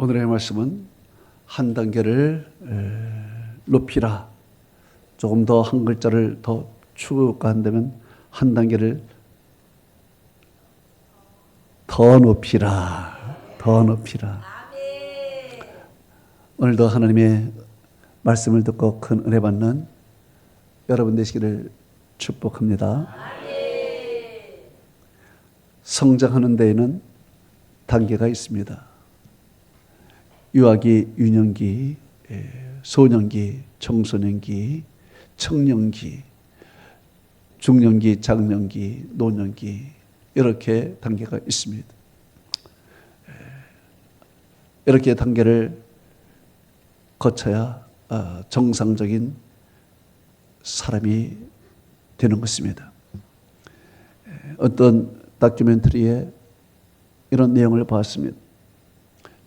오늘의 말씀은 한 단계를 높이라. 조금 더 한 글자를 더 추가한다면 한 단계를 더 높이라. 더 높이라. 오늘도 하나님의 말씀을 듣고 큰 은혜 받는 여러분 되시기를 축복합니다. 성장하는 데에는 단계가 있습니다. 유아기, 유년기, 소년기, 청소년기, 청년기, 중년기, 장년기, 노년기 이렇게 단계가 있습니다. 이렇게 단계를 거쳐야 정상적인 사람이 되는 것입니다. 어떤 다큐멘터리에 이런 내용을 봤습니다.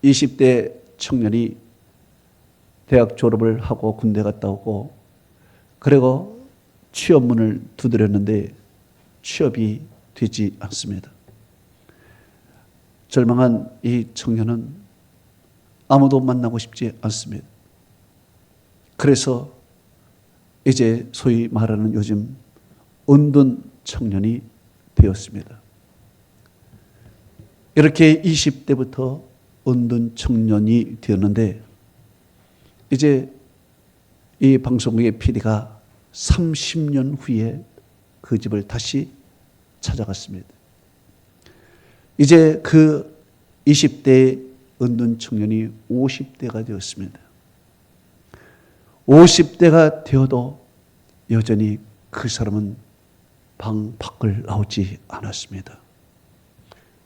20대 청년이 대학 졸업을 하고 군대 갔다 오고 그리고 취업문을 두드렸는데 취업이 되지 않습니다. 절망한 이 청년은 아무도 만나고 싶지 않습니다. 그래서 이제 소위 말하는 요즘 은둔 청년이 되었습니다. 이렇게 20대부터 은둔 청년이 되었는데 이제 이 방송국의 PD가 30년 후에 그 집을 다시 찾아갔습니다. 이제 그 20대 은둔 청년이 50대가 되었습니다. 50대가 되어도 여전히 그 사람은 방 밖을 나오지 않았습니다.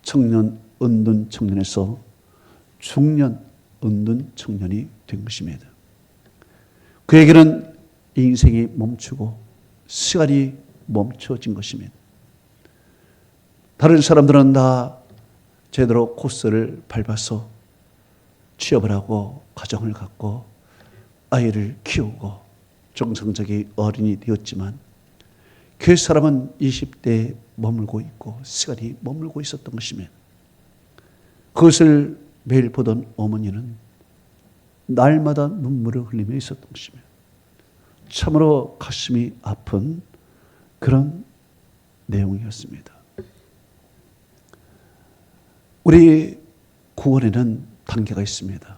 청년 은둔 청년에서 중년 은둔 청년이 된 것입니다. 그에게는 인생이 멈추고 시간이 멈춰진 것입니다. 다른 사람들은 다 제대로 코스를 밟아서 취업을 하고 가정을 갖고 아이를 키우고 정상적인 어른이 되었지만 그 사람은 20대에 머물고 있고 시간이 머물고 있었던 것입니다. 그것을 매일 보던 어머니는 날마다 눈물을 흘리며 있었던 것입니다. 참으로 가슴이 아픈 그런 내용이었습니다. 우리 구원에는 단계가 있습니다.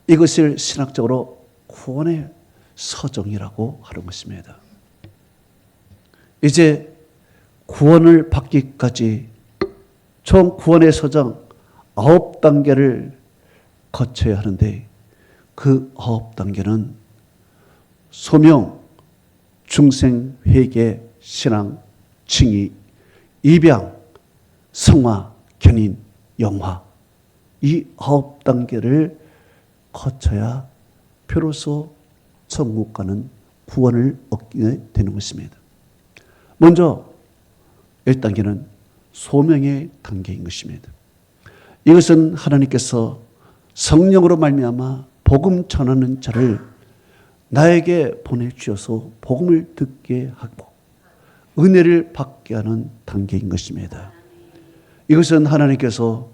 이것을 신학적으로 구원의 서정이라고 하는 것입니다. 이제 구원을 받기까지 총 구원의 서정 9단계를 거쳐야 하는데 그 9단계는 소명, 중생, 회개, 신앙, 칭의, 입양, 성화, 견인, 영화 이 9단계를 거쳐야 비로소 천국 가는 구원을 얻게 되는 것입니다. 먼저 1단계는 소명의 단계인 것입니다. 이것은 하나님께서 성령으로 말미암아 복음 전하는 자를 나에게 보내주셔서 복음을 듣게 하고 은혜를 받게 하는 단계인 것입니다. 이것은 하나님께서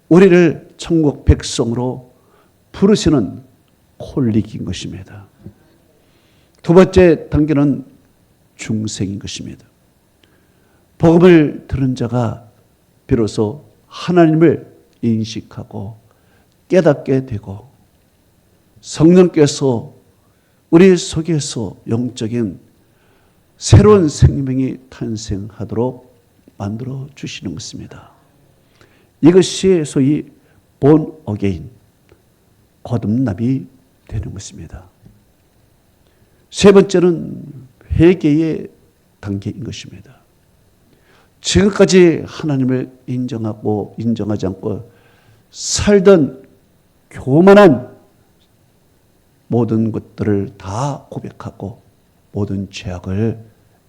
우리를 천국 백성으로 부르시는 콜릭인 것입니다. 두 번째 단계는 중생인 것입니다. 복음을 들은 자가 비로소 하나님을 인식하고 깨닫게 되고 성령께서 우리 속에서 영적인 새로운 생명이 탄생하도록 만들어 주시는 것입니다. 이것이 소위 본 어게인, 거듭남이 되는 것입니다. 세 번째는 회개의 단계인 것입니다. 지금까지 하나님을 인정하고 인정하지 않고 살던 교만한 모든 것들을 다 고백하고 모든 죄악을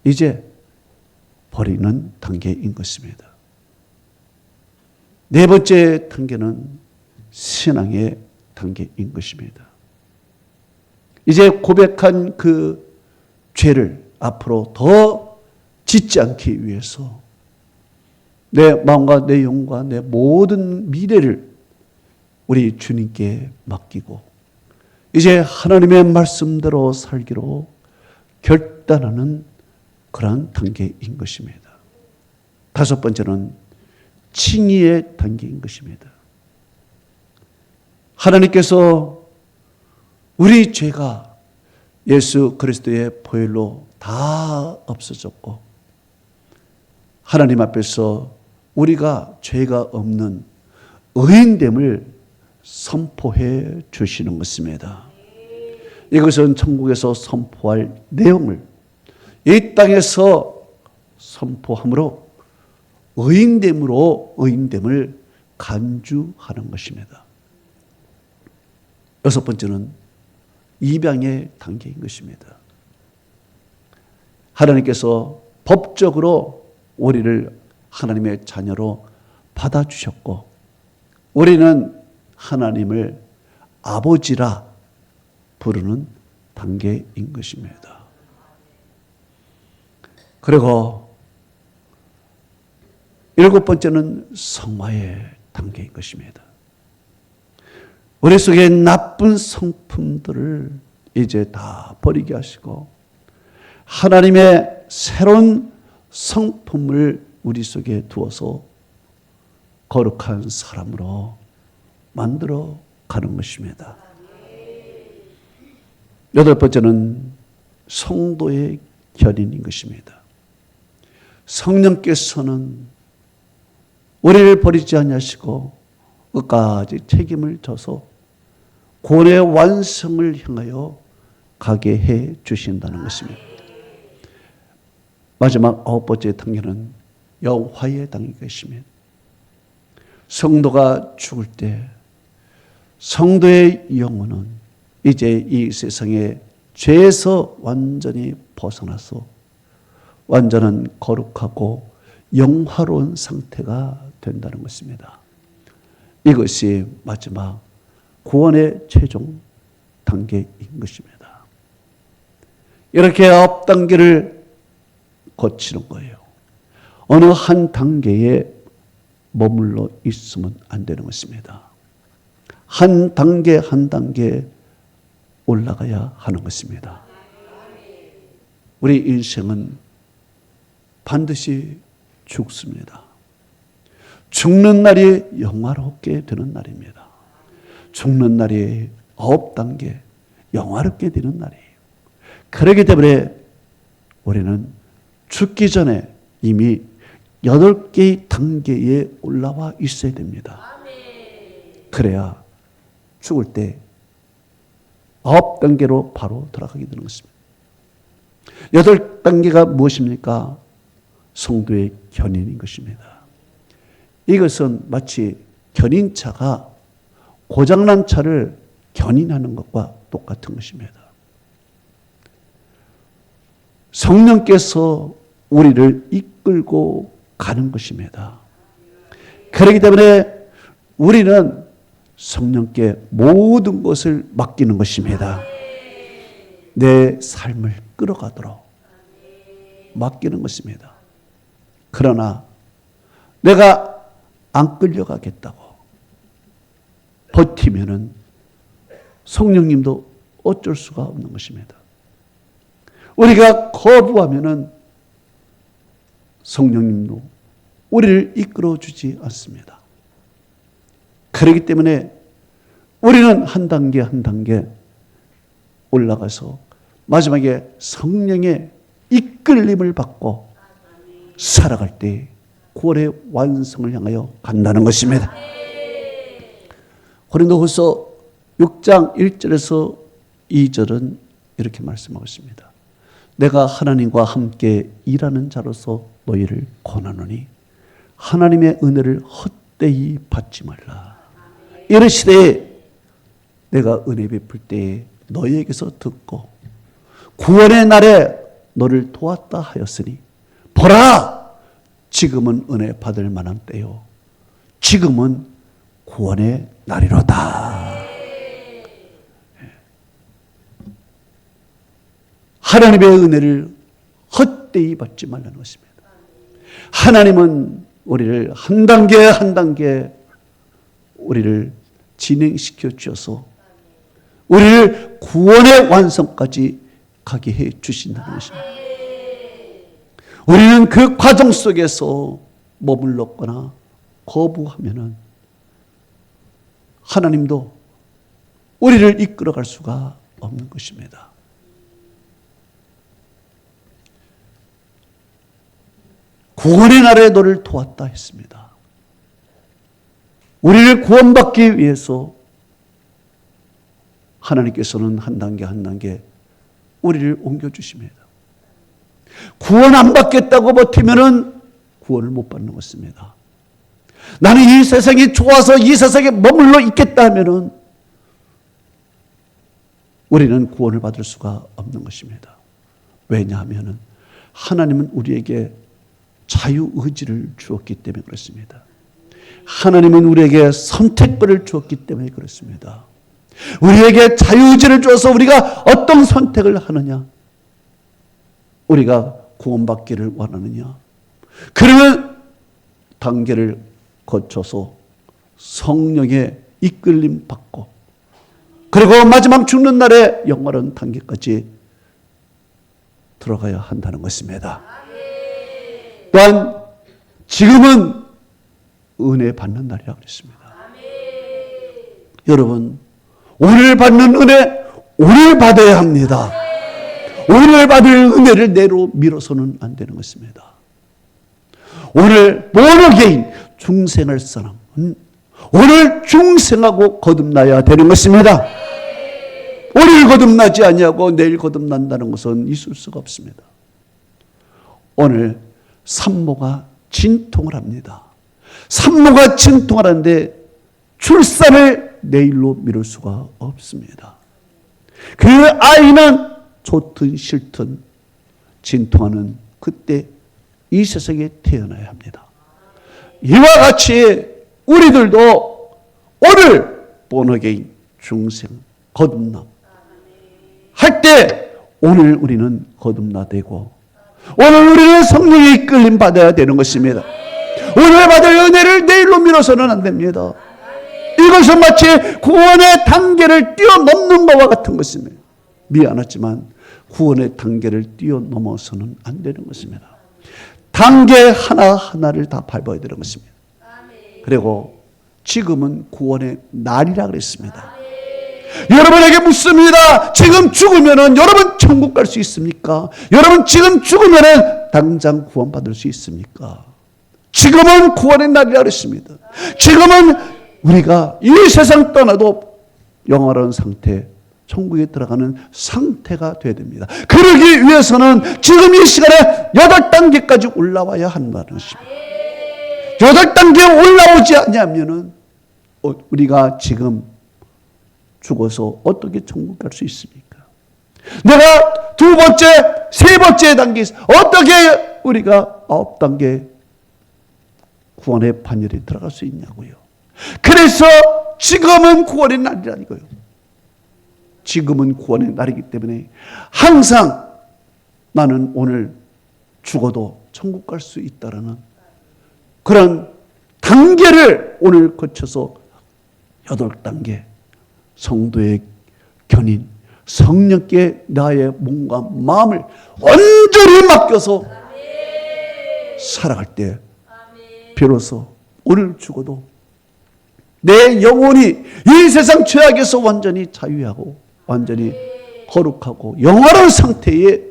이제 버리는 단계인 것입니다. 네 번째 단계는 신앙의 단계인 것입니다. 이제 고백한 그 죄를 앞으로 더 짓지 않기 위해서 내 마음과 내 영과 내 모든 미래를 우리 주님께 맡기고 이제 하나님의 말씀대로 살기로 결단하는 그러한 단계인 것입니다. 다섯 번째는 칭의의 단계인 것입니다. 하나님께서 우리 죄가 예수 그리스도의 보혈로 다 없어졌고 하나님 앞에서 우리가 죄가 없는 의인됨을 선포해 주시는 것입니다. 이것은 천국에서 선포할 내용을 이 땅에서 선포함으로 의인됨을 간주하는 것입니다. 여섯 번째는 입양의 단계인 것입니다. 하나님께서 법적으로 우리를 하나님의 자녀로 받아주셨고 우리는 하나님을 아버지라 부르는 단계인 것입니다. 그리고 일곱 번째는 성화의 단계인 것입니다. 우리 속에 나쁜 성품들을 이제 다 버리게 하시고 하나님의 새로운 성품을 우리 속에 두어서 거룩한 사람으로 만들어 가는 것입니다. 여덟 번째는 성도의 견인인 것입니다. 성령께서는 우리를 버리지 아니하시고 끝까지 책임을 져서 구원의 완성을 향하여 가게 해 주신다는 것입니다. 마지막 아홉 번째 단계는 영화의 단계인 것입니다. 성도가 죽을 때 성도의 영혼은 이제 이 세상의 죄에서 완전히 벗어나서 완전한 거룩하고 영화로운 상태가 된다는 것입니다. 이것이 마지막 구원의 최종 단계인 것입니다. 이렇게 아홉 단계를 거치는 거예요. 어느 한 단계에 머물러 있으면 안 되는 것입니다. 한 단계 한 단계 올라가야 하는 것입니다. 우리 인생은 반드시 죽습니다. 죽는 날이 영화롭게 되는 날입니다. 죽는 날이 아홉 단계 영화롭게 되는 날이에요. 그렇기 때문에 우리는 죽기 전에 이미 8개의 단계에 올라와 있어야 됩니다. 그래야 죽을 때 9단계로 바로 들어가게 되는 것입니다. 8단계가 무엇입니까? 성도의 견인인 것입니다. 이것은 마치 견인차가 고장난 차를 견인하는 것과 똑같은 것입니다. 성령께서 우리를 이끌고 가는 것입니다. 그렇기 때문에 우리는 성령께 모든 것을 맡기는 것입니다. 내 삶을 끌어가도록 맡기는 것입니다. 그러나 내가 안 끌려가겠다고 버티면은 성령님도 어쩔 수가 없는 것입니다. 우리가 거부하면은 성령님도 우리를 이끌어 주지 않습니다. 그렇기 때문에 우리는 한 단계 한 단계 올라가서 마지막에 성령의 이끌림을 받고 살아갈 때 구원의 완성을 향하여 간다는 것입니다. 고린도후서 6장 1절에서 2절은 이렇게 말씀하고 있습니다. 내가 하나님과 함께 일하는 자로서 너희를 권하노니 하나님의 은혜를 헛되이 받지 말라. 이르시되 내가 은혜 베풀 때에 너희에게서 듣고 구원의 날에 너를 도왔다 하였으니 보라 지금은 은혜 받을 만한 때요 지금은 구원의 날이로다. 하나님의 은혜를 헛되이 받지 말라는 것입니다. 하나님은 우리를 한 단계 한 단계 우리를 진행시켜 주셔서 우리를 구원의 완성까지 가게 해 주신다는 것입니다. 우리는 그 과정 속에서 머물렀거나 거부하면은 하나님도 우리를 이끌어갈 수가 없는 것입니다. 구원의 날에 너를 도왔다 했습니다. 우리를 구원받기 위해서 하나님께서는 한 단계 한 단계 우리를 옮겨주십니다. 구원 안 받겠다고 버티면은 구원을 못 받는 것입니다. 나는 이 세상이 좋아서 이 세상에 머물러 있겠다 하면은 우리는 구원을 받을 수가 없는 것입니다. 왜냐하면은 하나님은 우리에게 자유의지를 주었기 때문에 그렇습니다. 하나님은 우리에게 선택권을 주었기 때문에 그렇습니다. 우리에게 자유의지를 주어서 우리가 어떤 선택을 하느냐, 우리가 구원받기를 원하느냐, 그러면 단계를 거쳐서 성령의 이끌림 받고 그리고 마지막 죽는 날에 영원한 단계까지 들어가야 한다는 것입니다. 또한 지금은 은혜 받는 날이라고 그랬습니다. 여러분, 오늘 받는 은혜 오늘 받아야 합니다. 오늘 받을 은혜를 내로 밀어서는 안 되는 것입니다. 오늘 born-again 중생할 사람은 오늘 중생하고 거듭나야 되는 것입니다. 오늘 거듭나지 아니하고 내일 거듭난다는 것은 있을 수가 없습니다. 오늘 산모가 진통을 합니다. 산모가 진통을 하는데 출산을 내일로 미룰 수가 없습니다. 그 아이는 좋든 싫든 진통하는 그때 이 세상에 태어나야 합니다. 이와 같이 우리들도 오늘 born-again 중생 거듭남 할 때 오늘 우리는 거듭나되고 오늘 우리는 성령의 이끌림 받아야 되는 것입니다. 오늘 받을 은혜를 내일로 미뤄서는 안 됩니다. 이것은 마치 구원의 단계를 뛰어넘는 것과 같은 것입니다. 미안하지만 구원의 단계를 뛰어넘어서는 안 되는 것입니다. 단계 하나하나를 다 밟아야 되는 것입니다. 그리고 지금은 구원의 날이라 그랬습니다. 여러분에게 묻습니다. 지금 죽으면은 여러분 천국 갈 수 있습니까? 여러분 지금 죽으면은 당장 구원받을 수 있습니까? 지금은 구원의 날이라 그랬습니다. 지금은 우리가 이 세상 떠나도 영원한 상태, 천국에 들어가는 상태가 되어야 됩니다. 그러기 위해서는 지금 이 시간에 8단계까지 올라와야 한다는 것입니다. 8단계 올라오지 않냐면은 우리가 지금 죽어서 어떻게 천국 갈 수 있습니까? 내가 2번째, 3번째 단계 어떻게 우리가 9단계 구원의 반열에 들어갈 수 있냐고요. 그래서 지금은 구원의 날이라니까요. 지금은 구원의 날이기 때문에 항상 나는 오늘 죽어도 천국 갈 수 있다라는 그런 단계를 오늘 거쳐서 8단계 성도의 견인 성령께 나의 몸과 마음을 온전히 맡겨서 살아갈 때 비로소 오늘 죽어도 내 영혼이 이 세상 죄악에서 완전히 자유하고 완전히 거룩하고 영원한 상태의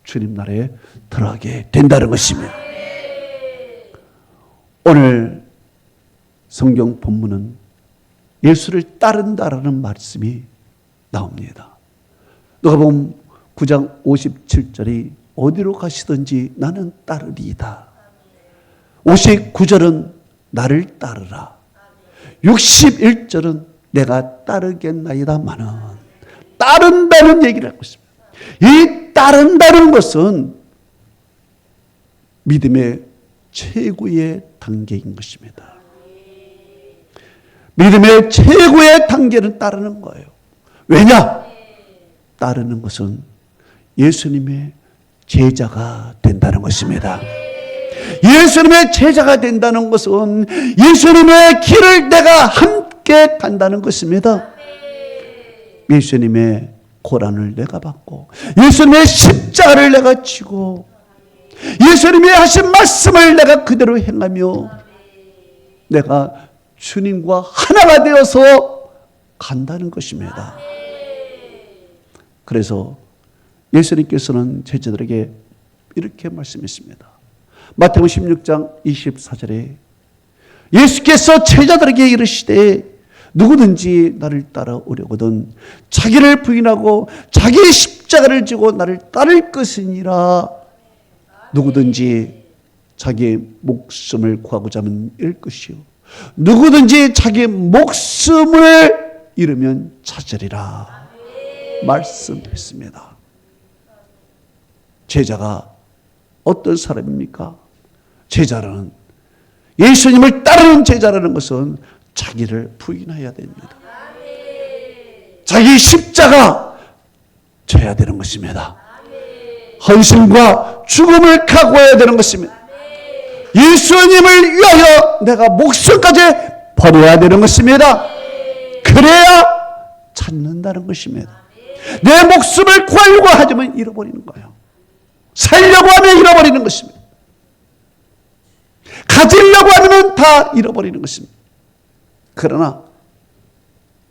주님 나라에 들어가게 된다는 것입니다. 오늘 성경 본문은 예수를 따른다라는 말씀이 나옵니다. 누가복음 9장 57절이 어디로 가시든지 나는 따르리이다. 59절은 나를 따르라. 61절은 내가 따르겠나이다마는 따른다는 얘기를 하고 있습니다. 이 따른다는 것은 믿음의 최고의 단계인 것입니다. 믿음의 최고의 단계는 따르는 거예요. 왜냐? 따르는 것은 예수님의 제자가 된다는 것입니다. 예수님의 제자가 된다는 것은 예수님의 길을 내가 함께 함께 간다는 것입니다. 예수님의 고난을 내가 받고 예수님의 십자가를 내가 지고 예수님이 하신 말씀을 내가 그대로 행하며 내가 주님과 하나가 되어서 간다는 것입니다. 그래서 예수님께서는 제자들에게 이렇게 말씀했습니다. 마태복음 16장 24절에 예수께서 제자들에게 이르시되 누구든지 나를 따라오려거든 자기를 부인하고 자기의 십자가를 지고 나를 따를 것이니라. 누구든지 자기의 목숨을 구하고자 하면 잃을 것이요 누구든지 자기의 목숨을 잃으면 찾으리라 말씀했습니다. 제자가 어떤 사람입니까? 제자라는, 예수님을 따르는 제자라는 것은 자기를 부인해야 됩니다. 자기 십자가 져야 되는 것입니다. 헌신과 죽음을 각오해야 되는 것입니다. 예수님을 위하여 내가 목숨까지 버려야 되는 것입니다. 그래야 찾는다는 것입니다. 내 목숨을 구하려고 하지만 잃어버리는 거예요. 살려고 하면 잃어버리는 것입니다. 가지려고 하면 다 잃어버리는 것입니다. 그러나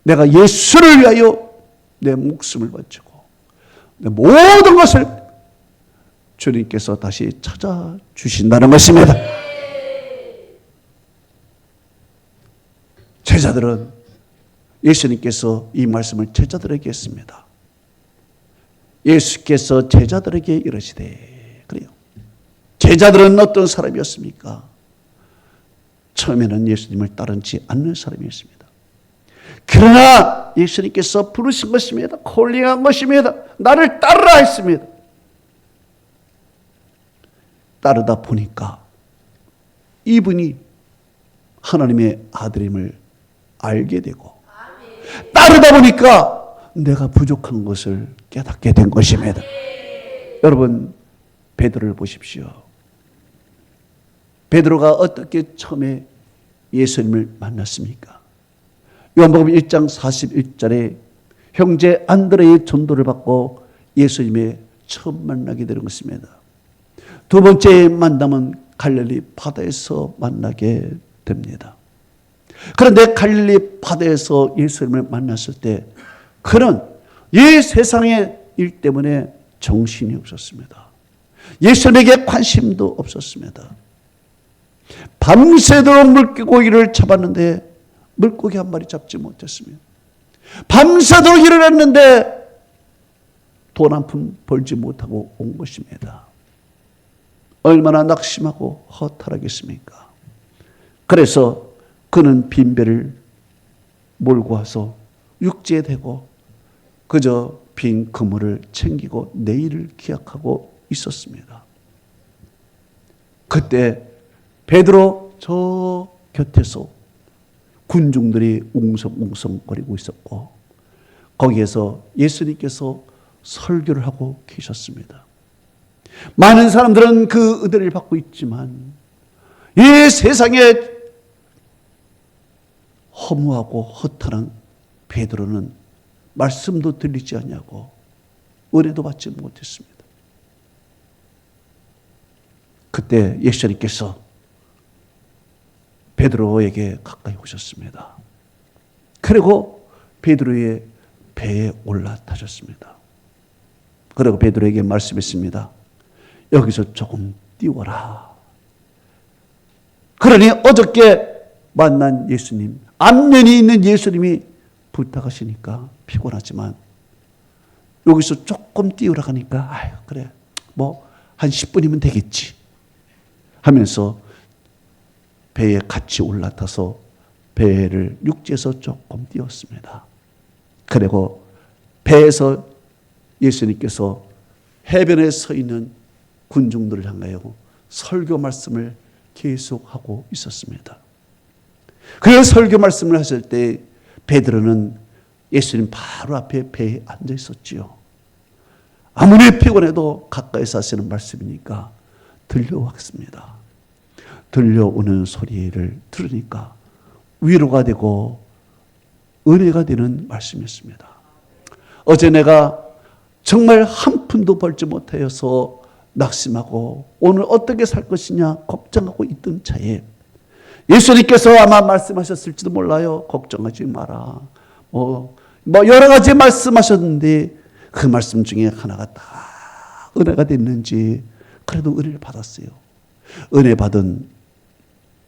내가 예수를 위하여 내 목숨을 바치고 내 모든 것을 주님께서 다시 찾아주신다는 것입니다. 제자들은 예수님께서 이 말씀을 제자들에게 했습니다. 예수께서 제자들에게 이르시되, 그래요. 제자들은 어떤 사람이었습니까? 처음에는 예수님을 따르지 않는 사람이었습니다. 그러나 예수님께서 부르신 것입니다. 콜링한 것입니다. 나를 따르라 했습니다. 따르다 보니까 이분이 하나님의 아들임을 알게 되고 따르다 보니까 내가 부족한 것을 깨닫게 된 것입니다. 여러분, 베드로를 보십시오. 베드로가 어떻게 처음에 예수님을 만났습니까? 요한복음 1장 41절에 형제 안드레의 전도를 받고 예수님의 처음 만나게 되는 것입니다. 두 번째 만남은 갈릴리 바다에서 만나게 됩니다. 그런데 갈릴리 바다에서 예수님을 만났을 때 그는 이 세상의 일 때문에 정신이 없었습니다. 예수님에게 관심도 없었습니다. 밤새도록 물고기를 잡았는데 물고기 한 마리 잡지 못했습니다. 밤새도록 일을 했는데 돈 한 푼 벌지 못하고 온 것입니다. 얼마나 낙심하고 허탈하겠습니까? 그래서 그는 빈배를 몰고 와서 육지에 대고 그저 빈 그물을 챙기고 내일을 기약하고 있었습니다. 그때 베드로 저 곁에서 군중들이 웅성웅성거리고 있었고 거기에서 예수님께서 설교를 하고 계셨습니다. 많은 사람들은 그 은혜를 받고 있지만 이 세상에 허무하고 허탈한 베드로는 말씀도 들리지 않냐고 은혜도 받지 못했습니다. 그때 예수님께서 베드로에게 가까이 오셨습니다. 그리고 베드로의 배에 올라타셨습니다. 그리고 베드로에게 말씀했습니다. 여기서 조금 띄워라. 그러니 어저께 만난 예수님, 안면이 있는 예수님이 부탁하시니까 피곤하지만 여기서 조금 띄우라 하니까 아유 그래 뭐 한 10분이면 되겠지 하면서 배에 같이 올라타서 배를 육지에서 조금 띄웠습니다. 그리고 배에서 예수님께서 해변에 서 있는 군중들을 향하여 설교 말씀을 계속하고 있었습니다. 그 설교 말씀을 하실 때 베드로는 예수님 바로 앞에 배에 앉아 있었지요. 아무리 피곤해도 가까이서 하시는 말씀이니까 들려왔습니다. 들려오는 소리를 들으니까 위로가 되고 은혜가 되는 말씀이었습니다. 어제 내가 정말 한 푼도 벌지 못하여서 낙심하고 오늘 어떻게 살 것이냐 걱정하고 있던 차에 예수님께서 아마 말씀하셨을지도 몰라요. 걱정하지 마라. 뭐 여러 가지 말씀하셨는데 그 말씀 중에 하나가 다 은혜가 됐는지 그래도 은혜를 받았어요. 은혜 받은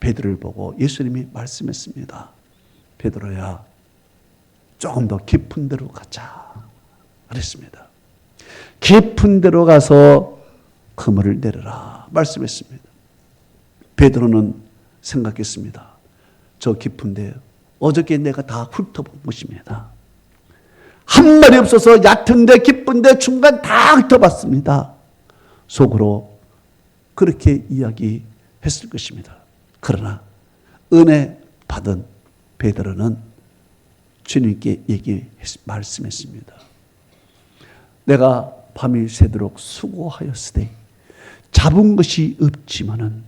베드로를 보고 예수님이 말씀했습니다. 베드로야, 조금 더 깊은 데로 가자 그랬습니다. 깊은 데로 가서 그물을 내려라 말씀했습니다. 베드로는 생각했습니다. 저 깊은데 어저께 내가 다 훑어본 것입니다. 한 말이 없어서 얕은데 깊은데 중간 다 훑어봤습니다. 속으로 그렇게 이야기했을 것입니다. 그러나 은혜 받은 베드로는 주님께 말씀했습니다. 내가 밤이 새도록 수고하였으되 잡은 것이 없지만은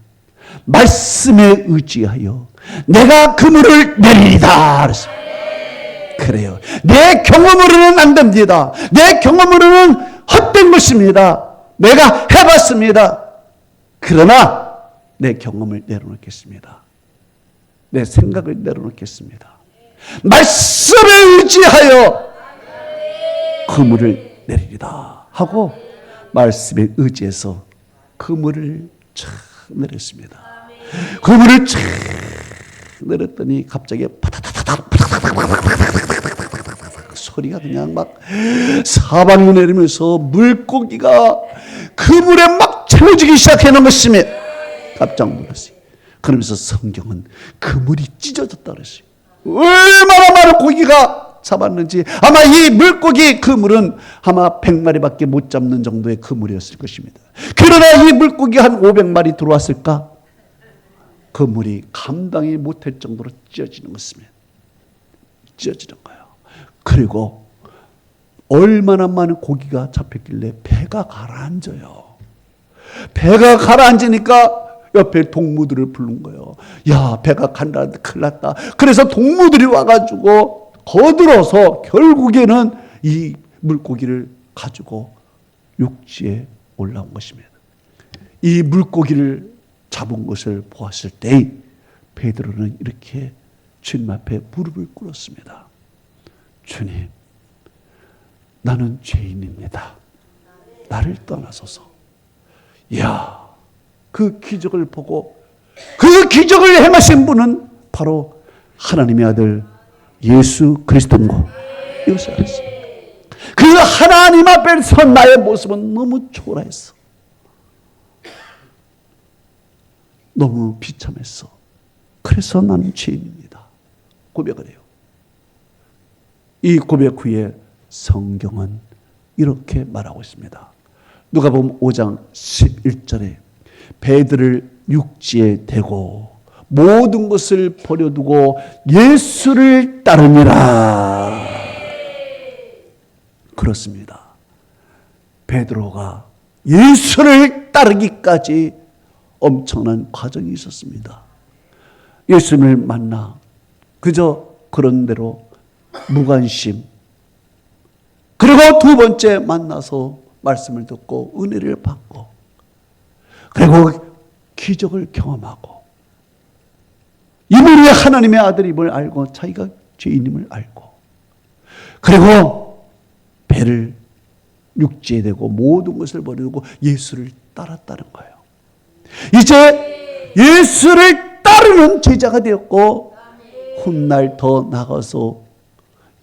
말씀에 의지하여 내가 그물을 내리리다 그랬습니다. 그래요. 내 경험으로는 안 됩니다. 내 경험으로는 헛된 것입니다. 내가 해봤습니다. 그러나 내 경험을 내려놓겠습니다. 내 생각을 내려놓겠습니다. 말씀에 의지하여 그물을 내리리다 하고 말씀에 의지해서 그물을 쫙 내렸습니다. 그물을 쫙 내렸더니 갑자기 소리가 그냥 막 사방으로 내리면서 물고기가 그물에 막 채워지기 시작하는 것입니다. 깜짝 놀랐어요. 그러면서 성경은 그물이 찢어졌다 그랬어요. 얼마나 많은 고기가 잡았는지 아마 이 물고기 그물은 아마 100마리밖에 못 잡는 정도의 그물이었을 것입니다. 그러나 이 물고기 한 500마리 들어왔을까? 그물이 감당이 못할 정도로 찢어지는 것입니다. 찢어지는 거예요. 그리고 얼마나 많은 고기가 잡혔길래 배가 가라앉아요. 배가 가라앉으니까 옆에 동무들을 부른 거예요. 야, 배가 간다, 큰일 났다. 그래서 동무들이 와가지고 거들어서 결국에는 이 물고기를 가지고 육지에 올라온 것입니다. 이 물고기를 잡은 것을 보았을 때 베드로는 이렇게 주님 앞에 무릎을 꿇었습니다. 주님, 나는 죄인입니다. 나를 떠나소서. 이야, 그 기적을 보고 그 기적을 행하신 분은 바로 하나님의 아들 예수 그리스도인 거 이것을 알았습니다. 그 하나님 앞에서 나의 모습은 너무 초라했어. 너무 비참했어. 그래서 나는 죄인입니다. 고백을 해요. 이 고백 후에 성경은 이렇게 말하고 있습니다. 누가복음 5장 11절에 베드로를 육지에 대고 모든 것을 버려두고 예수를 따르니라. 그렇습니다. 베드로가 예수를 따르기까지 엄청난 과정이 있었습니다. 예수님을 만나 그저 그런 대로 무관심, 그리고 두 번째 만나서 말씀을 듣고 은혜를 받고, 그리고 기적을 경험하고, 이분이 하나님의 아들임을 알고 자기가 죄인임을 알고, 그리고 배를 육지에 대고 모든 것을 버리고 예수를 따랐다는 거예요. 이제 예수를 따르는 제자가 되었고, 훗날 더 나가서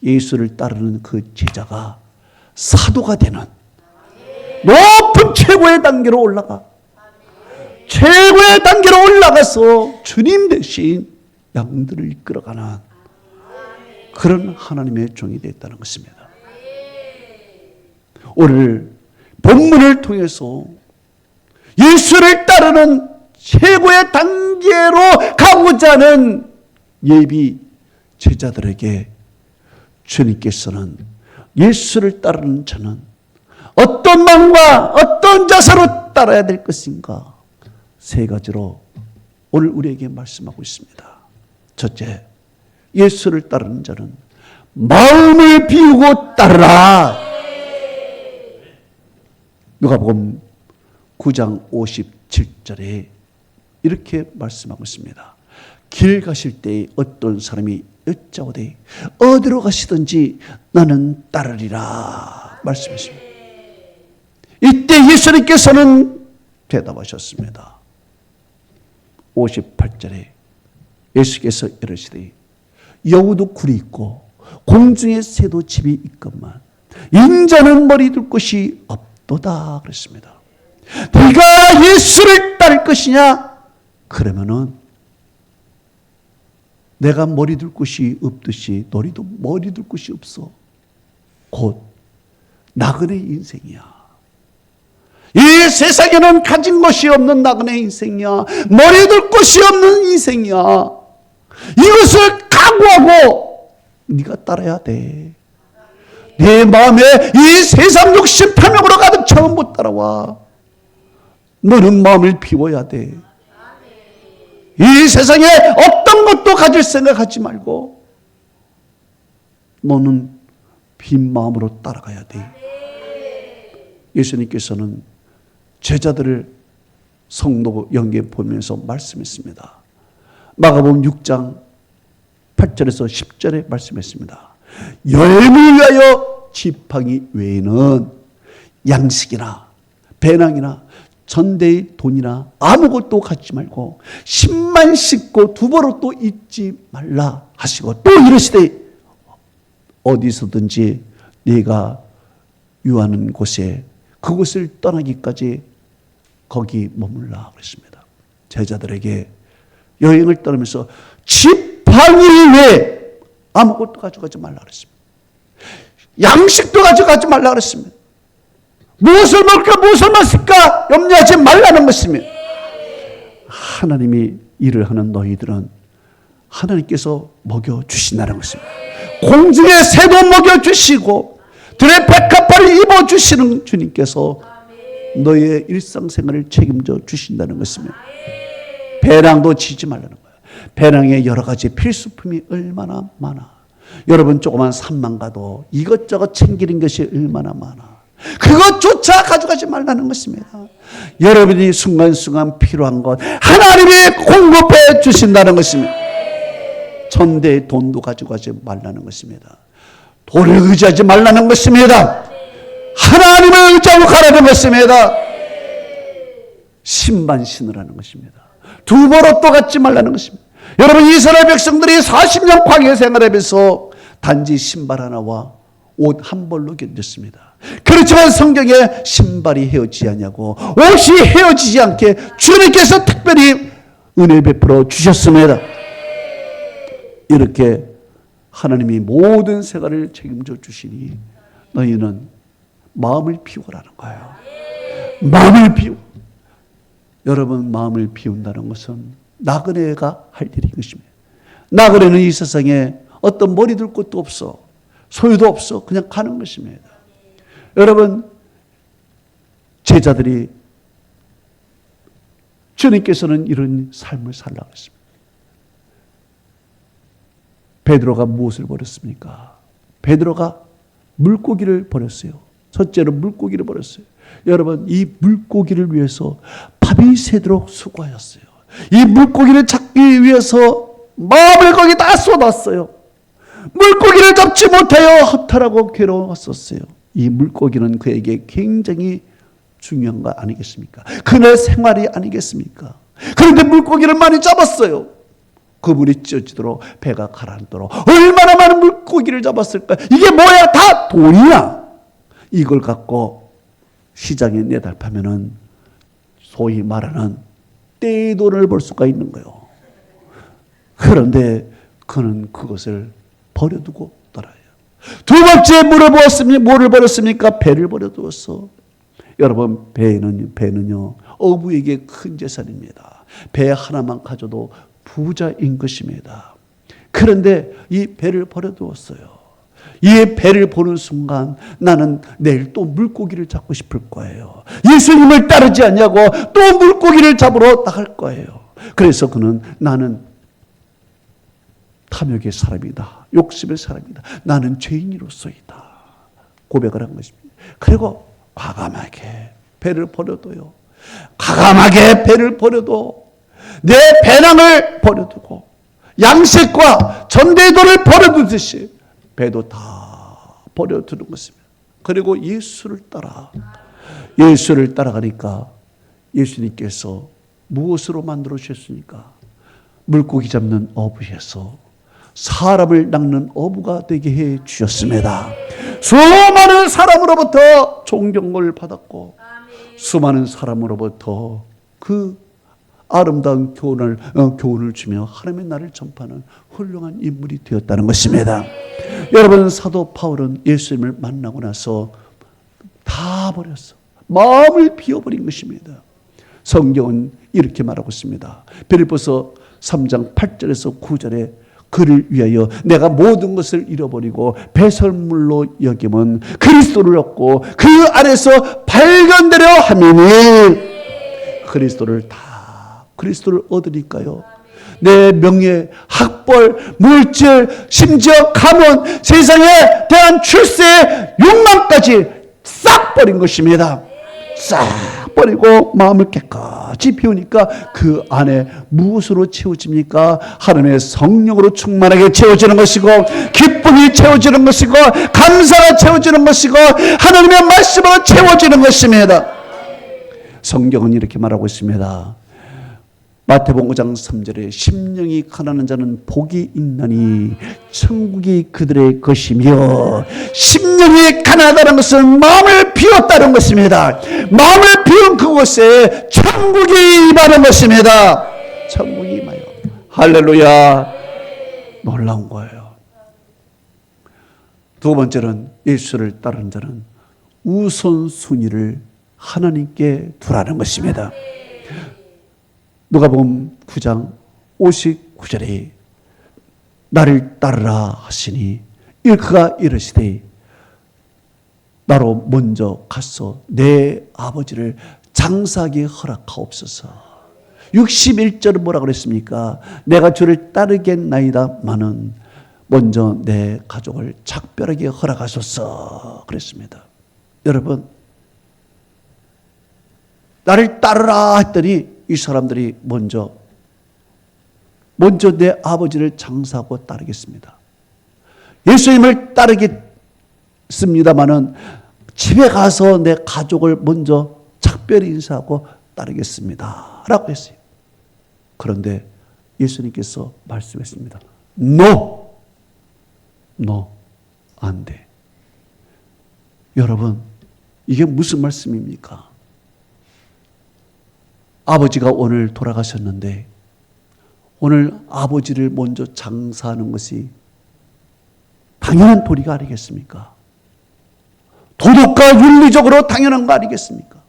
예수를 따르는 그 제자가 사도가 되는 높은 최고의 단계로 올라가, 최고의 단계로 올라가서 주님 대신 양들을 이끌어가는 그런 하나님의 종이 되었다는 것입니다. 오늘 본문을 통해서 예수를 따르는 최고의 단계로 가고자 하는 예비 제자들에게 주님께서는 예수를 따르는 자는 어떤 마음과 어떤 자세로 따라야 될 것인가, 세 가지로 오늘 우리에게 말씀하고 있습니다. 첫째, 예수를 따르는 자는 마음을 비우고 따르라. 누가복음 9장 57절에 이렇게 말씀하고 있습니다. 길 가실 때 어떤 사람이 여짜오되 어디로 가시든지 나는 따르리라 말씀하십니다. 이때 예수님께서는 대답하셨습니다. 58절에 예수께서 이르시되 여우도 굴이 있고 공중의 새도 집이 있건만 인자는 머리 둘 곳이 없도다 그랬습니다. 네가 예수를 따를 것이냐? 그러면은 내가 머리 둘 곳이 없듯이 너희도 머리 둘 곳이 없어. 곧 나그네 인생이야. 이 세상에는 가진 것이 없는 나그네 인생이야. 머리 둘 곳이 없는 인생이야. 이것을 각오하고 네가 따라야 돼. 네 마음에 이 세상 욕심 탐욕으로 가득 차면 못 따라와. 너는 마음을 비워야 돼. 이 세상에 어떤 것도 가질 생각하지 말고 너는 빈 마음으로 따라가야 돼. 예수님께서는 제자들을 성도 영계 보면서 말씀했습니다. 마가복음 6장 8절에서 10절에 말씀했습니다. 여행을 위하여 지팡이 외에는 양식이나 배낭이나 전대의 돈이나 아무것도 갖지 말고 신만 씻고 두벌옷도 입지 말라 하시고 또 이르시되 어디서든지 네가 유하는 곳에 그곳을 떠나기까지 거기 머물라 그랬습니다. 제자들에게 여행을 떠나면서 지팡이 외에 아무것도 가져가지 말라 그랬습니다. 양식도 가져가지 말라 그랬습니다. 무엇을 먹을까 무엇을 마실까 염려하지 말라는 것입니다. 하나님이 일을 하는 너희들은 하나님께서 먹여주신다는 것입니다. 공중의 새도 먹여주시고 들의 백합화를 입어주시는 주님께서 너희의 일상생활을 책임져 주신다는 것입니다. 배낭도 지지 말라는 거예요. 배낭에 여러 가지 필수품이 얼마나 많아. 여러분 조그만 산만 가도 이것저것 챙기는 것이 얼마나 많아. 그것조차 가져가지 말라는 것입니다. 여러분이 순간순간 필요한 것 하나님이 공급해 주신다는 것입니다. 전대의 돈도 가져가지 말라는 것입니다. 돈을 의지하지 말라는 것입니다. 하나님을 의지하고 가라는 것입니다. 신만 신으라는 것입니다. 두벌옷도 갖지 말라는 것입니다. 여러분 이스라엘 백성들이 40년 광야 생활하면서 단지 신발 하나와 옷 한 벌로 견뎠습니다. 그렇지만 성경에 신발이 헤어지지 않냐고 옷이 헤어지지 않게 주님께서 특별히 은혜 베풀어 주셨습니다. 이렇게 하나님이 모든 생활을 책임져 주시니 너희는 마음을 비우라는 거예요. 마음을 비우. 여러분 마음을 비운다는 것은 나그네가 할 일인 것입니다. 나그네는 이 세상에 어떤 머리 둘 곳도 없어. 소유도 없어. 그냥 가는 것입니다. 여러분 제자들이 주님께서는 이런 삶을 살라고 했습니다. 베드로가 무엇을 버렸습니까? 베드로가 물고기를 버렸어요. 첫째로 물고기를 버렸어요. 여러분 이 물고기를 위해서 밤이 새도록 수고하였어요. 이 물고기를 잡기 위해서 마음을 거기다 쏟았어요. 물고기를 잡지 못하여 허탈하고 괴로웠었어요. 이 물고기는 그에게 굉장히 중요한 거 아니겠습니까? 그날 생활이 아니겠습니까? 그런데 물고기를 많이 잡았어요. 그물이 찢어지도록 배가 가라앉도록 얼마나 많은 물고기를 잡았을까? 이게 뭐야? 다 돈이야. 이걸 갖고 시장에 내달파면은 소위 말하는 떼돈을 벌 수가 있는 거예요. 그런데 그는 그것을 버려두고 떠나요. 두 번째 뭐를 버렸습니까? 배를 버려두었어. 여러분 배는요 어부에게 큰 재산입니다. 배 하나만 가져도 부자인 것입니다. 그런데 이 배를 버려두었어요. 이 배를 보는 순간 나는 내일 또 물고기를 잡고 싶을 거예요. 예수님을 따르지 않냐고 또 물고기를 잡으러 나갈 거예요. 그래서 그는 나는 탐욕의 사람이다. 욕심의 사람이다. 나는 죄인으로서이다. 고백을 한 것입니다. 그리고 과감하게 배를 버려둬요. 과감하게 배를 버려도 내 배낭을 버려두고 양식과 전대도를 버려두듯이 배도 다 버려두는 것입니다. 그리고 예수를 따라가니까 예수님께서 무엇으로 만들어 주셨습니까? 물고기 잡는 어부에서 사람을 낚는 어부가 되게 해 주셨습니다. 수많은 사람으로부터 존경을 받았고 수많은 사람으로부터 그 아름다운 교훈을 주며 하나님의 나라를 전파하는 훌륭한 인물이 되었다는 것입니다. 여러분, 사도 바울은 예수님을 만나고 나서 다 버렸어. 마음을 비워버린 것입니다. 성경은 이렇게 말하고 있습니다. 빌립보서 3장 8절에서 9절에 그를 위하여 내가 모든 것을 잃어버리고 배설물로 여김은 그리스도를 얻고 그 안에서 발견되려 함이니. 그리스도를 얻으니까요, 내 명예, 학벌, 물질, 심지어 가문, 세상에 대한 출세의 욕망까지 싹 버린 것입니다. 싹 버리고 마음을 깨끗이 비우니까 그 안에 무엇으로 채워집니까? 하나님의 성령으로 충만하게 채워지는 것이고, 기쁨이 채워지는 것이고, 감사가 채워지는 것이고, 하나님의 말씀으로 채워지는 것입니다. 성경은 이렇게 말하고 있습니다. 마태복음 5장 3절에 심령이 가난한 자는 복이 있나니 천국이 그들의 것이며, 심령이 가난하다는 것은 마음을 비웠다는 것입니다. 마음을 비운 그곳에 천국이 임하는 것입니다. 천국이 임하여. 할렐루야. 놀라운 거예요. 두 번째는 예수를 따르는 자는 우선순위를 하나님께 두라는 것입니다. 누가복음 9장 59절에 나를 따르라 하시니 그가 이르시되 나로 먼저 가서 내 아버지를 장사하게 허락하옵소서. 61절은 뭐라고 그랬습니까? 내가 주를 따르겠나이다마는 먼저 내 가족을 작별하게 허락하소서 그랬습니다. 여러분, 나를 따르라 했더니 이 사람들이 먼저 내 아버지를 장사하고 따르겠습니다. 예수님을 따르겠습니다마는 집에 가서 내 가족을 먼저 작별히 인사하고 따르겠습니다 라고 했어요. 그런데 예수님께서 말씀했습니다. No, 안 돼. 여러분, 이게 무슨 말씀입니까? 아버지가 오늘 돌아가셨는데 오늘 아버지를 먼저 장사하는 것이 당연한 도리가 아니겠습니까? 도덕과 윤리적으로 당연한 거 아니겠습니까?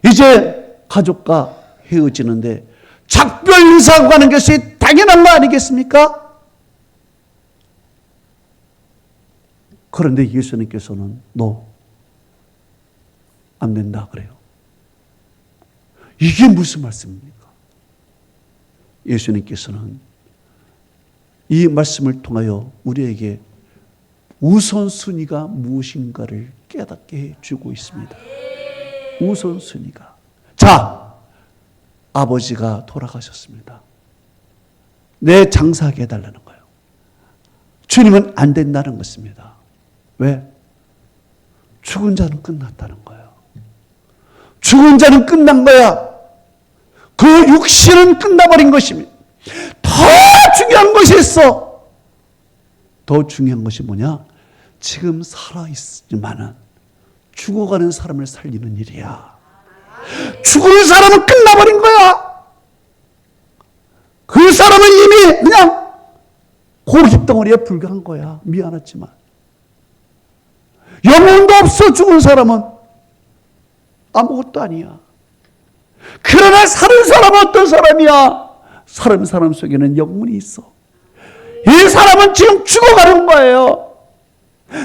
이제 가족과 헤어지는데 작별 인사하고 가는 것이 당연한 거 아니겠습니까? 그런데 예수님께서는 안 된다 그래요. 이게 무슨 말씀입니까? 예수님께서는 이 말씀을 통하여 우리에게 우선순위가 무엇인가를 깨닫게 해주고 있습니다. 우선순위가. 자, 아버지가 돌아가셨습니다. 내 장사하게 해달라는 거예요. 주님은 안 된다는 것입니다. 왜? 죽은 자는 끝났다는 거예요. 죽은 자는 끝난 거야. 그 육신은 끝나버린 것입니다. 더 중요한 것이 있어. 더 중요한 것이 뭐냐? 지금 살아있지만은 죽어가는 사람을 살리는 일이야. 죽은 사람은 끝나버린 거야. 그 사람은 이미 그냥 고깃덩어리에 불과한 거야. 미안하지만. 영혼도 없어. 죽은 사람은 아무것도 아니야. 그러나 사는 사람은 어떤 사람이야? 사는 사람 속에는 영혼이 있어. 이 사람은 지금 죽어가는 거예요.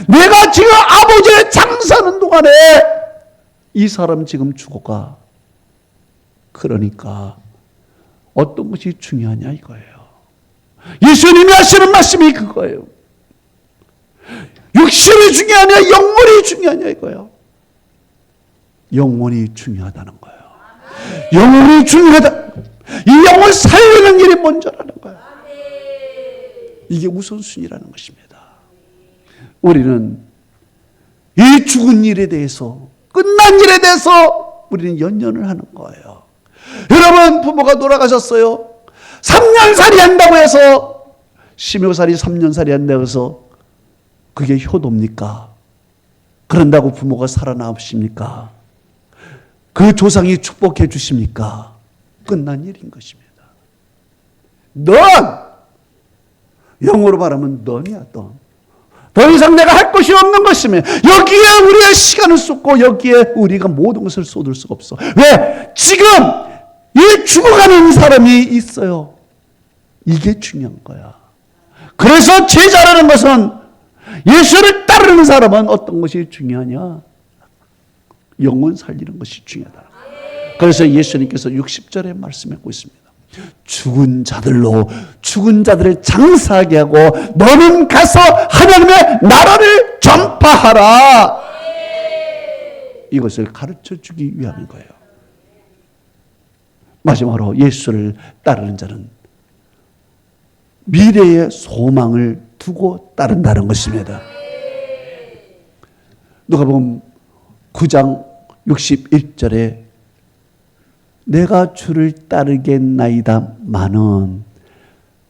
내가 지금 아버지를 장사하는 동안에 이 사람 지금 죽어가. 그러니까 어떤 것이 중요하냐 이거예요. 예수님이 하시는 말씀이 그거예요. 육신이 중요하냐 영혼이 중요하냐 이거예요. 영혼이 중요하다는 거예요. 영혼이 중요하다. 이 영혼 살리는 일이 먼저라는 거예요. 이게 우선순위라는 것입니다. 우리는 이 죽은 일에 대해서, 끝난 일에 대해서 우리는 연연을 하는 거예요. 여러분, 부모가 돌아가셨어요. 3년살이 한다고 해서, 심효살이 3년살이 한다고 해서 그게 효도입니까? 그런다고 부모가 살아남으십니까? 그 조상이 축복해 주십니까? 끝난 일인 것입니다. 넌, 영어로 말하면 넌이야, 넌. 더 이상 내가 할 것이 없는 것이며 여기에 우리의 시간을 쏟고 여기에 우리가 모든 것을 쏟을 수가 없어. 왜? 지금 이 죽어가는 사람이 있어요. 이게 중요한 거야. 그래서 제자라는 것은, 예수를 따르는 사람은 어떤 것이 중요하냐? 영혼 살리는 것이 중요하다. 그래서 예수님께서 60절에 말씀하고 있습니다. 죽은 자들로 죽은 자들을 장사하게 하고 너는 가서 하나님의 나라를 전파하라. 이것을 가르쳐 주기 위함인 거예요. 마지막으로 예수를 따르는 자는 미래의 소망을 두고 따른다는 것입니다. 누가복음 9장 61절에 내가 주를 따르겠나이다마는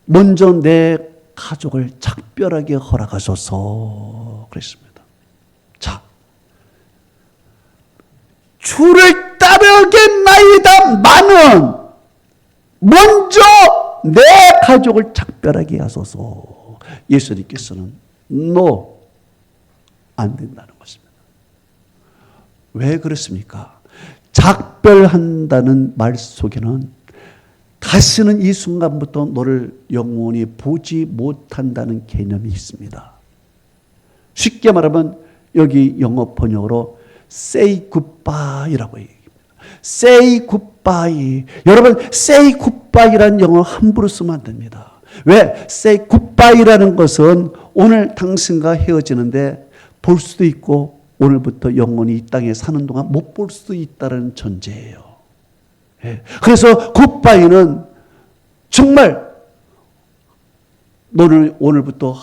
먼저 내 가족을 작별하게 허락하소서 그랬습니다. 자, 주를 따르겠나이다마는 먼저 내 가족을 작별하게 하소서. 예수님께서는 안 된다는 것입니다. 왜 그렇습니까? 작별한다는 말 속에는 다시는 이 순간부터 너를 영원히 보지 못한다는 개념이 있습니다. 쉽게 말하면 여기 영어 번역으로 say goodbye라고 얘기합니다. say goodbye. 여러분, say goodbye라는 영어 함부로 쓰면 안 됩니다. 왜? say goodbye라는 것은 오늘 당신과 헤어지는데 볼 수도 있고 오늘부터 영원히 이 땅에 사는 동안 못 볼 수 있다는 전제예요. 예. 그래서 굿바이는 정말 너를 오늘부터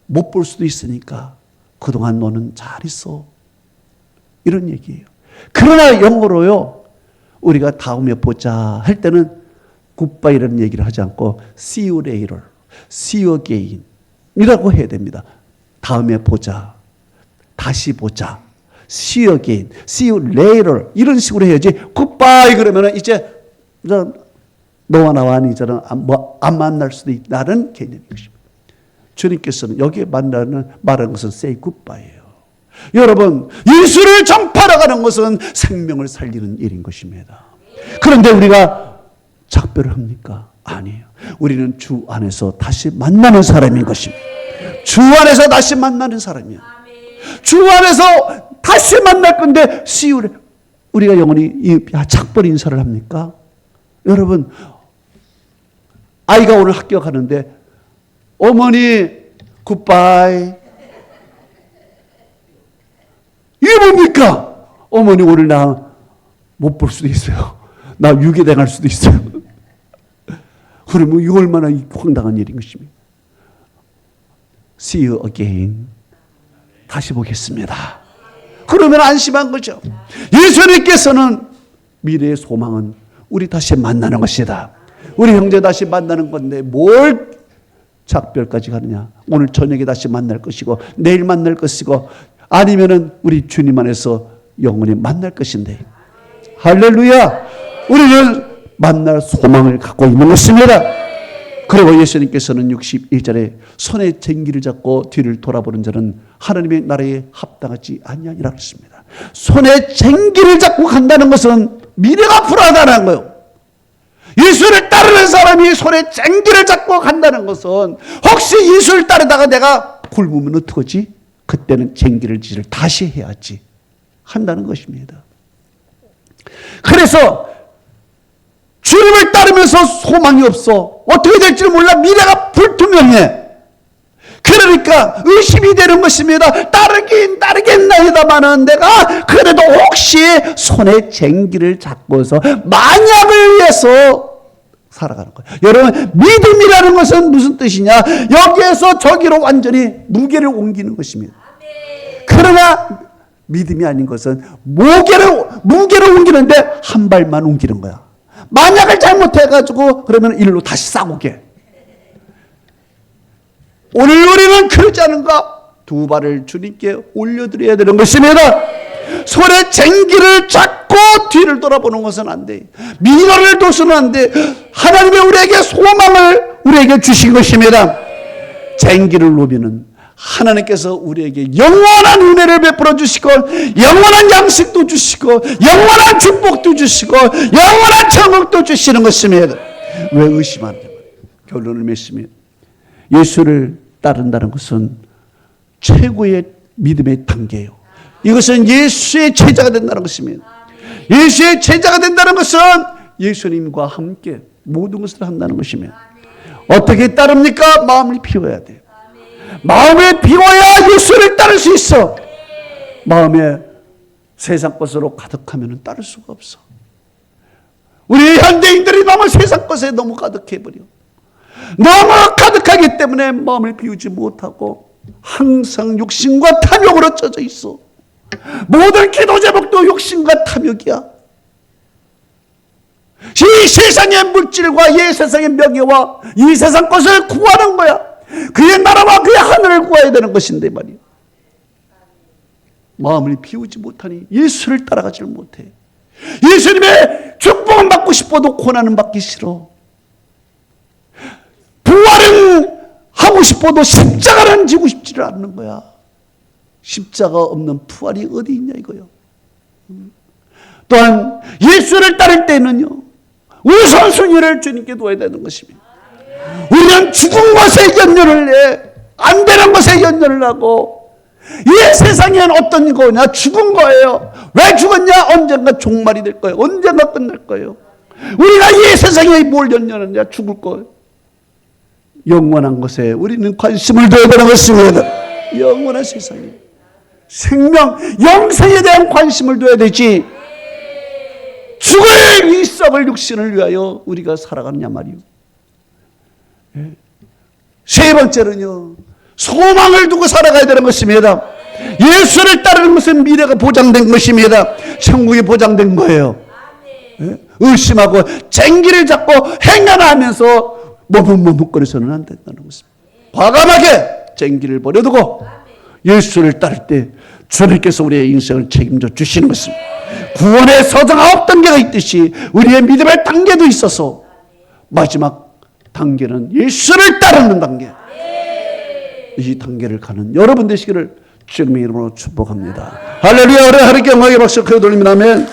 못 볼 수도 있으니까 그동안 너는 잘 있어. 이런 얘기예요. 그러나 영어로요, 우리가 다음에 보자 할 때는 굿바이라는 얘기를 하지 않고 see you later, see you again 이라고 해야 됩니다. 다음에 보자. 다시 보자. See you again. See you later. 이런 식으로 해야지. Goodbye 그러면 이제 너와 나와 이제는 안 만날 수도 있다는 개념인 것입니다. 주님께서는 여기에 말하는 것은 say goodbye예요. 여러분, 예수를 전파하러 가는 것은 생명을 살리는 일인 것입니다. 그런데 우리가 작별을 합니까? 아니에요. 우리는 주 안에서 다시 만나는 사람인 것입니다. 주 안에서 다시 만나는 사람이에요. 주 안에서 다시 만날 건데 우리가 영원히 작별 인사를 합니까? 여러분, 아이가 오늘 학교 가는데 어머니 굿바이. 이게 뭡니까? 어머니 오늘 나 못 볼 수도 있어요. 나 유괴당할 수도 있어요. 그러면 이거 얼마나 황당한 일인 것입니까? See you again. 다시 보겠습니다. 그러면 안심한 거죠. 예수님께서는 미래의 소망은 우리 다시 만나는 것이다. 우리 형제 다시 만나는 건데 뭘 작별까지 가느냐. 오늘 저녁에 다시 만날 것이고 내일 만날 것이고 아니면은 우리 주님 안에서 영원히 만날 것인데, 할렐루야. 우리는 만날 소망을 갖고 있는 것입니다. 그리고 예수님께서는 61절에 손에 쟁기를 잡고 뒤를 돌아보는 자는 하나님의 나라에 합당하지 아니하니라 그랬습니다. 손에 쟁기를 잡고 간다는 것은 미래가 불안하다는 거예요. 예수를 따르는 사람이 손에 쟁기를 잡고 간다는 것은 혹시 예수를 따르다가 내가 굶으면 어떡하지? 그때는 쟁기를 다시 해야지 한다는 것입니다. 그래서 주님을 따르면서 소망이 없어. 어떻게 될지 몰라. 미래가 분명해. 그러니까 의심이 되는 것입니다. 따르겠나이다마는 내가 그래도 혹시 손에 쟁기를 잡고서 만약을 위해서 살아가는 거예요. 여러분, 믿음이라는 것은 무슨 뜻이냐? 여기에서 저기로 완전히 무게를 옮기는 것입니다. 그러나 믿음이 아닌 것은 무게를 옮기는데 한 발만 옮기는 거야. 만약을 잘못해가지고 그러면 일로 다시 싸우게. 오늘 우리는 그러지 않은가? 두 발을 주님께 올려드려야 되는 것입니다. 손에 쟁기를 잡고 뒤를 돌아보는 것은 안 돼. 미련을 둬서는 안 돼. 하나님이 우리에게 소망을 우리에게 주신 것입니다. 쟁기를 놓으면은 하나님께서 우리에게 영원한 은혜를 베풀어 주시고 영원한 양식도 주시고 영원한 축복도 주시고 영원한 천국도 주시는 것입니다. 왜 의심하느냐? 결론을 맺으면 예수를 따른다는 것은 최고의 믿음의 단계예요. 이것은 예수의 제자가 된다는 것입니다. 예수의 제자가 된다는 것은 예수님과 함께 모든 것을 한다는 것입니다. 어떻게 따릅니까? 마음을 비워야 돼요. 마음을 비워야 예수를 따를 수 있어. 마음에 세상 것으로 가득하면 따를 수가 없어. 우리 현대인들이 너무 세상 것에 너무 가득해버려. 너무 가득하기 때문에 마음을 비우지 못하고 항상 욕심과 탐욕으로 젖어 있어. 모든 기도 제목도 욕심과 탐욕이야. 이 세상의 물질과 이 세상의 명예와 이 세상 것을 구하는 거야. 그의 나라와 그의 하늘을 구해야 되는 것인데 말이야. 마음을 비우지 못하니 예수를 따라가지 못해. 예수님의 축복은 받고 싶어도 고난은 받기 싫어. 부활은 하고 싶어도 십자가는 지고 싶지를 않는 거야. 십자가 없는 부활이 어디 있냐 이거요. 또한 예수를 따를 때는요, 우선순위를 주님께 둬야 되는 것입니다. 우리는 죽은 것에 연연을 해. 안 되는 것에 연연을 하고, 이 세상엔 어떤 거냐? 죽은 거예요. 왜 죽었냐? 언젠가 종말이 될 거예요. 언젠가 끝날 거예요. 우리가 이 세상에 뭘 연연하냐? 죽을 거예요. 영원한 것에 우리는 관심을 둬야 되는 것입니다. 영원한 세상에 생명, 영생에 대한 관심을 둬야 되지. 죽을 이 썩을 육신을 위하여 우리가 살아가느냐 말이요. 세 번째는요, 소망을 두고 살아가야 되는 것입니다. 예수를 따르는 것은 미래가 보장된 것입니다. 천국이 보장된 거예요. 의심하고 쟁기를 잡고 행하면서 머뭇머뭇거려서는 안 된다는 것입니다. 과감하게 쟁기를 버려두고 예수를 따를 때 주님께서 우리의 인생을 책임져 주시는 것입니다. 구원의 서정 9단계가 있듯이 우리의 믿음의 단계도 있어서 마지막 단계는 예수를 따르는 단계. 이 단계를 가는 여러분 되시기를 주님의 이름으로 축복합니다. 할렐루야. 우리 하나님께 영광의 박수 크게 돌립니다. 아멘.